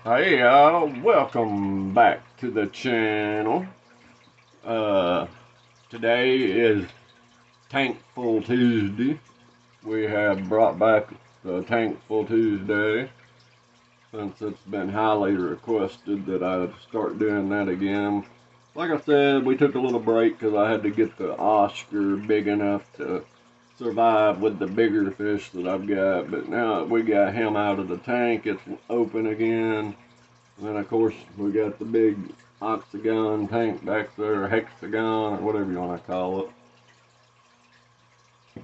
Hey y'all, welcome back to the channel. Uh, Today is Tankful Tuesday. We have brought back the Tankful Tuesday since it's been highly requested that I start doing that again. Like I said, we took a little break because I had to get the Oscar big enough to survive with the bigger fish that I've got. But now that we got him out of the tank, it's open again. And then, of course, we got the big octagon tank back there, or hexagon, or whatever you want to call it.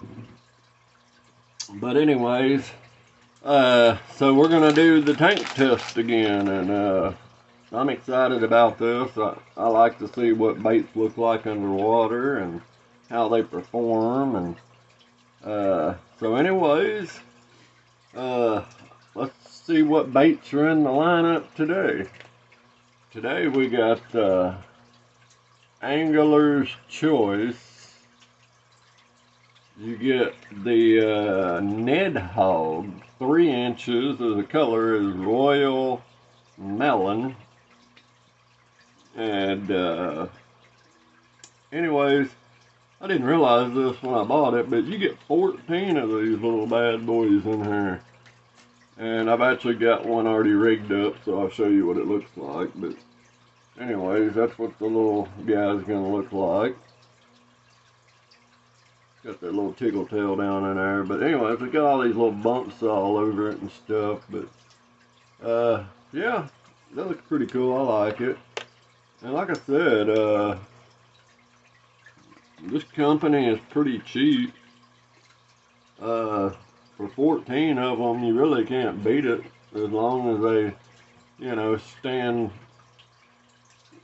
But anyways, so we're going to do the tank test again, and I'm excited about this. I like to see what baits look like underwater and how they perform. And so anyways, let's see what baits are in the lineup today. Today we got Angler's Choice. You get the Ned Hog, 3 inches. The color is Royal Melon. And anyways, I didn't realize this when I bought it, but you get 14 of these little bad boys in here. And I've actually got one already rigged up, so I'll show you what it looks like. But anyways, that's what the little guy's gonna look like. Got that little tickle tail down in there. But anyways, we got all these little bumps all over it and stuff. But yeah, that looks pretty cool. I like it. And like I said, this company is pretty cheap. For 14 of them, you really can't beat it as long as they, stand,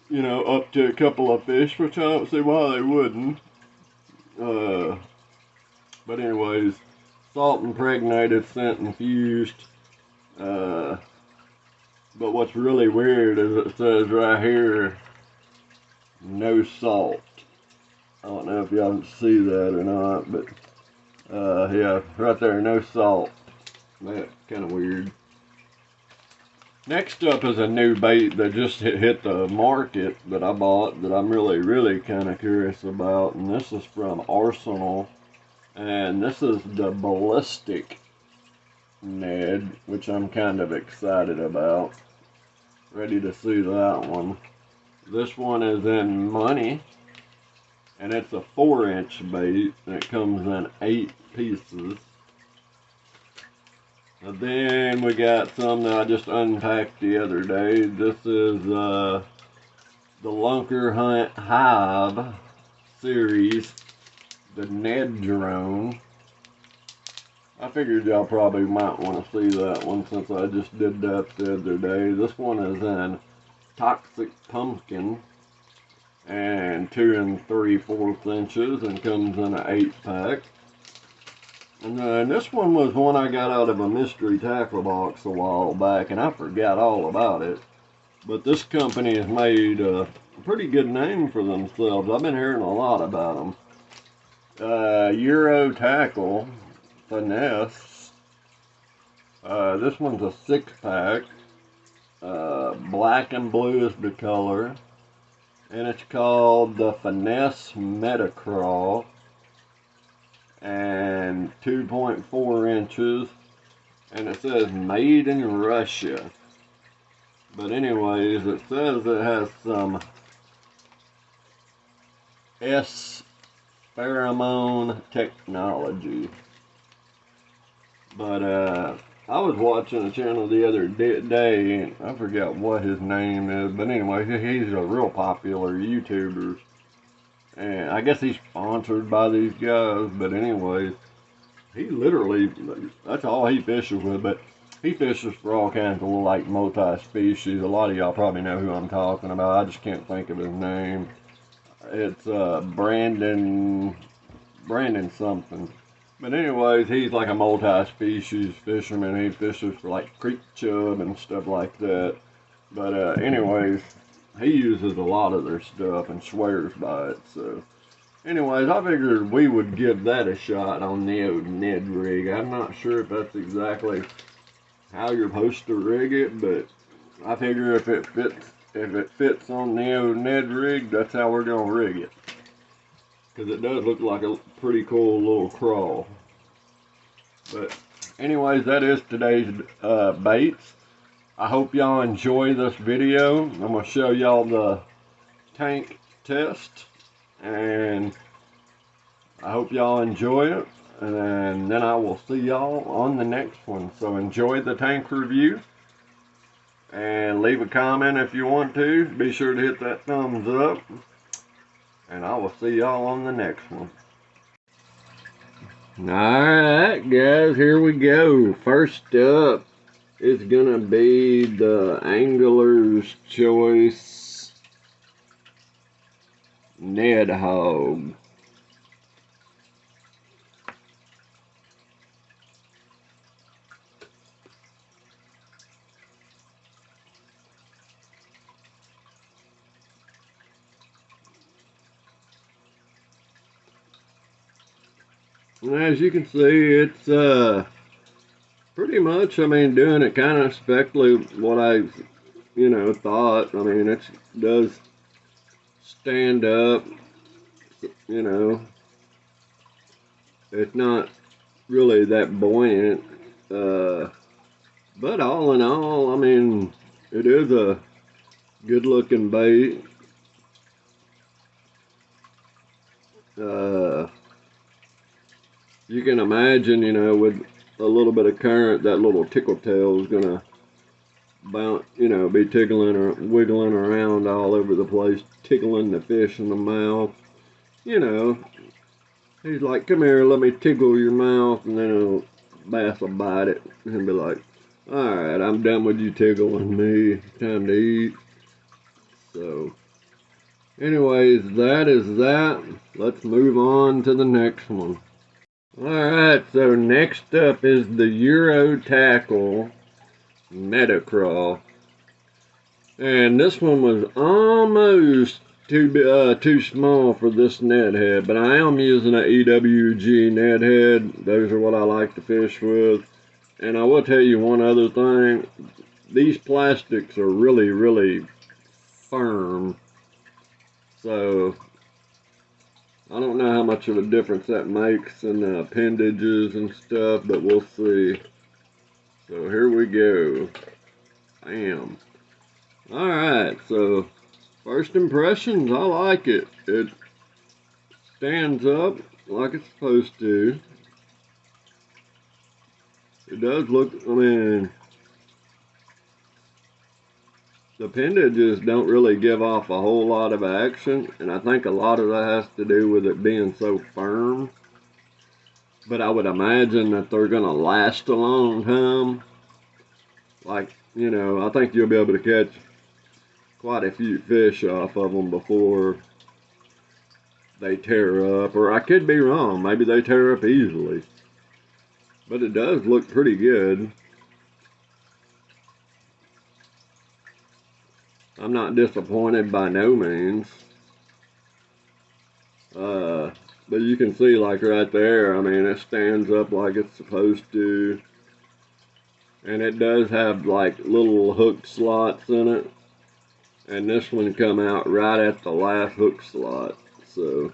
up to a couple of fish, which I don't see why they wouldn't. But anyways, salt impregnated, scent infused. But what's really weird is it says right here, no salt. I don't know if y'all can see that or not, but yeah, right there, no salt. That's kind of weird. Next up is a new bait that just hit the market that I bought that I'm really kind of curious about, and this is from Arsenal, and this is the Ballistic Ned, which I'm kind of excited about. Ready to see that one. This one is in money, and it's a 4-inch bait, and it comes in 8 pieces. And then we got some that I just unpacked the other day. This is the LunkerHunt Hive series, the Ned Drone. I figured y'all probably might want to see that one since I just did that the other day. This one is in Toxic Pumpkin and 2 3/4 inches and comes in an 8-pack. And this one was one I got out of a mystery tackle box a while back, and I forgot all about it. But this company has made a pretty good name for themselves. I've been hearing a lot about them. Euro Tackle Finesse. This one's a 6-pack. Black and blue is the color. And it's called the Finesse Metacraw. And 2.4 inches. And it says made in Russia. But anyways, it says it has some pheromone technology. But I was watching a channel the other day, and I forgot what his name is, but anyway, he's a real popular YouTuber. And I guess he's sponsored by these guys, but anyways, he literally, that's all he fishes with, but he fishes for all kinds of like multi-species. A lot of y'all probably know who I'm talking about. I just can't think of his name. It's Brandon something. But anyways, he's like a multi-species fisherman. He fishes for like creek chub and stuff like that. But anyways, he uses a lot of their stuff and swears by it. So anyways, I figured we would give that a shot on the old Ned rig. I'm not sure if that's exactly how you're supposed to rig it, but I figure if it fits on the old Ned rig, that's how we're gonna rig it. Because it does look like a pretty cool little crawl. But anyways, that is today's baits. I hope y'all enjoy this video. I'm gonna show y'all the tank test, and I hope y'all enjoy it. And then I will see y'all on the next one. So enjoy the tank review. And leave a comment if you want to. Be sure to hit that thumbs up. And I will see y'all on the next one. Alright guys, here we go. First up is gonna be the Angler's Choice Ned Hog. And as you can see, it's pretty much, I mean, doing it kind of exactly what I, thought. I mean, it does stand up, it's not really that buoyant, but all in all, I mean, it is a good looking bait. You can imagine, with a little bit of current, that little tickle tail is gonna bounce, be tickling or wiggling around all over the place, tickling the fish in the mouth. He's like, come here, let me tickle your mouth, and then bass will bite it and be like, alright, I'm done with you tickling me, time to eat. So, anyways, that is that. Let's move on to the next one. Alright, so next up is the Euro Tackle Metacraw. And this one was almost too small for this Ned head, but I am using an EWG Ned head. Those are what I like to fish with. And I will tell you one other thing. These plastics are really, really firm. So I don't know how much of a difference that makes in the appendages and stuff, but we'll see. So here we go. Bam. Alright, so first impressions, I like it. It stands up like it's supposed to. It does look, I mean, the appendages don't really give off a whole lot of action, and I think a lot of that has to do with it being so firm. But I would imagine that they're going to last a long time. Like, I think you'll be able to catch quite a few fish off of them before they tear up. Or I could be wrong, maybe they tear up easily. But it does look pretty good. I'm not disappointed by no means. But you can see, like right there, I mean, it stands up like it's supposed to. And it does have like little hook slots in it. And this one come out right at the last hook slot. So,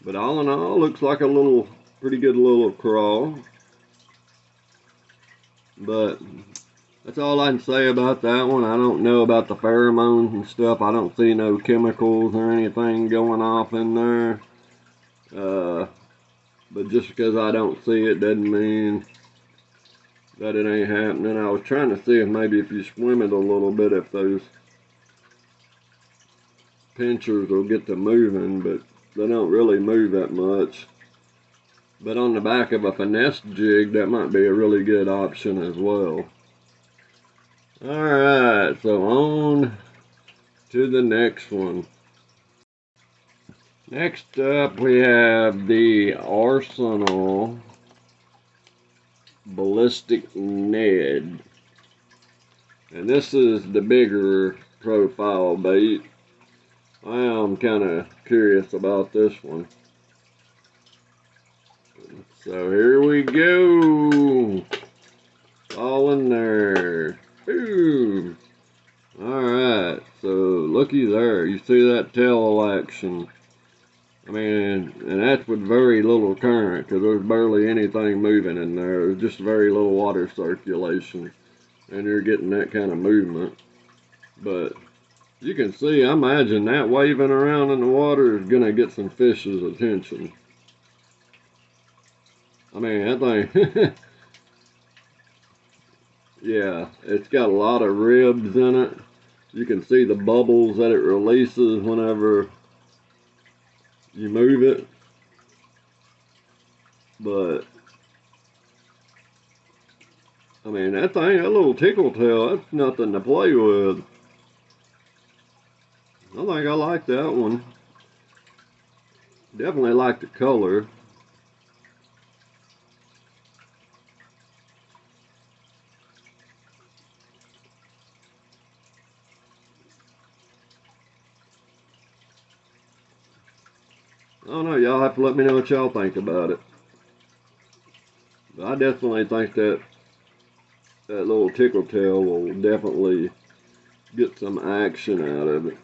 but all in all, looks like a pretty good little crawl. But that's all I can say about that one. I don't know about the pheromones and stuff. I don't see no chemicals or anything going off in there. But just because I don't see it doesn't mean that it ain't happening. I was trying to see if maybe if you swim it a little bit, if those pinchers will get to moving, but they don't really move that much. But on the back of a finesse jig, that might be a really good option as well. Alright, so on to the next one. Next up, we have the Arsenal Ballistic Ned. And this is the bigger profile bait. I am kind of curious about this one. So here we go. All in there. Boom. Alright, so looky there. You see that tail action. I mean, and that's with very little current, because there's barely anything moving in there. There's just very little water circulation, and you're getting that kind of movement. But you can see, I imagine that waving around in the water is going to get some fish's attention. I mean, that thing, yeah, it's got a lot of ribs in it. You can see the bubbles that it releases whenever you move it. But I mean, that thing, that little tickle tail, that's nothing to play with. I think I like that one. Definitely like the color. I don't know, y'all have to let me know what y'all think about it. But I definitely think that little tickle tail will definitely get some action out of it.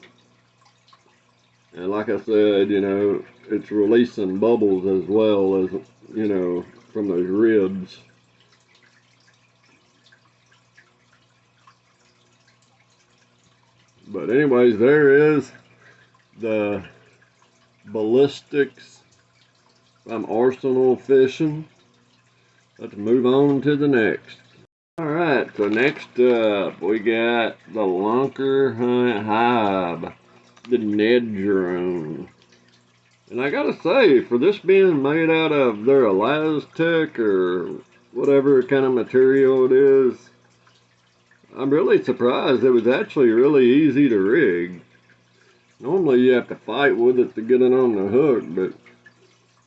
And like I said, you know, it's releasing bubbles as well as, you know, from those ribs. But anyways, there is the ballistics from Arsenal Fishing. Let's move on to the next. Alright, so next up we got the LunkerHunt Hive, the Ned drone. And I gotta say, for this being made out of their elastic or whatever kind of material it is, I'm really surprised. It was actually really easy to rig. Normally you have to fight with it to get it on the hook, but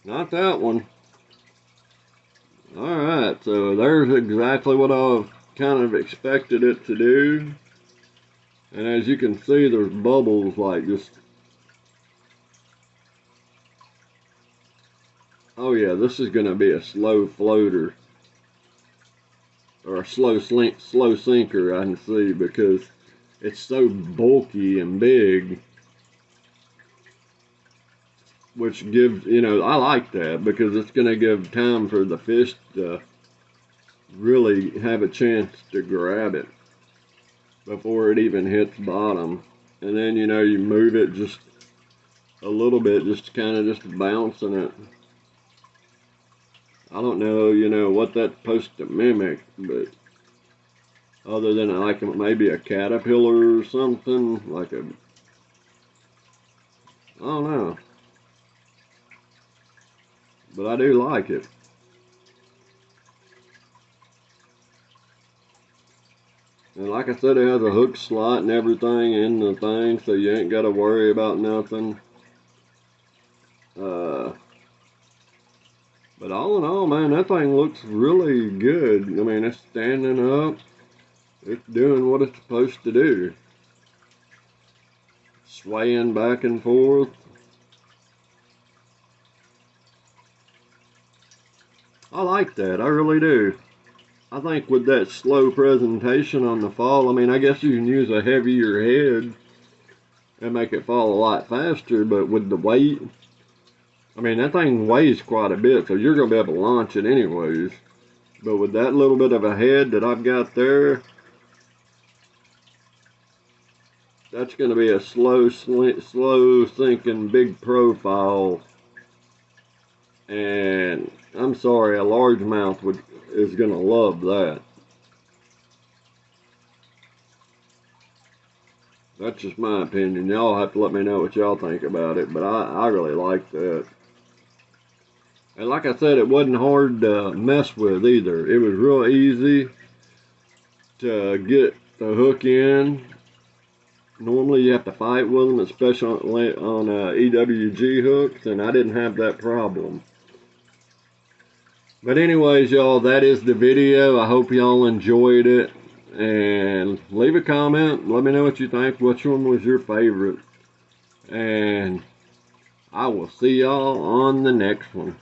not that one. Alright, so there's exactly what I've kind of expected it to do. And as you can see, there's bubbles like just... Oh yeah, this is going to be a slow floater. Or a slow sinker, I can see, because it's so bulky and big. Which gives, you know, I like that because it's going to give time for the fish to really have a chance to grab it before it even hits bottom. And then, you know, you move it just a little bit, just kind of just bouncing it. I don't know, you know, what that's supposed to mimic, but other than like maybe a caterpillar or something, like a, I don't know. But I do like it. And like I said, it has a hook slot and everything in the thing, so you ain't got to worry about nothing. But all in all, man, that thing looks really good. I mean, it's standing up. It's doing what it's supposed to do. Swaying back and forth. I like that, I really do. I think with that slow presentation on the fall, I mean, I guess you can use a heavier head and make it fall a lot faster, but with the weight, I mean, that thing weighs quite a bit, so you're going to be able to launch it anyways. But with that little bit of a head that I've got there, that's going to be a slow sinking, big profile. And I'm sorry, a largemouth is going to love that. That's just my opinion. Y'all have to let me know what y'all think about it, but I really like that. And like I said, it wasn't hard to mess with either. It was real easy to get the hook in. Normally you have to fight with them, especially on EWG hooks, and I didn't have that problem. But anyways, y'all, that is the video. I hope y'all enjoyed it. And leave a comment. Let me know what you think. Which one was your favorite? And I will see y'all on the next one.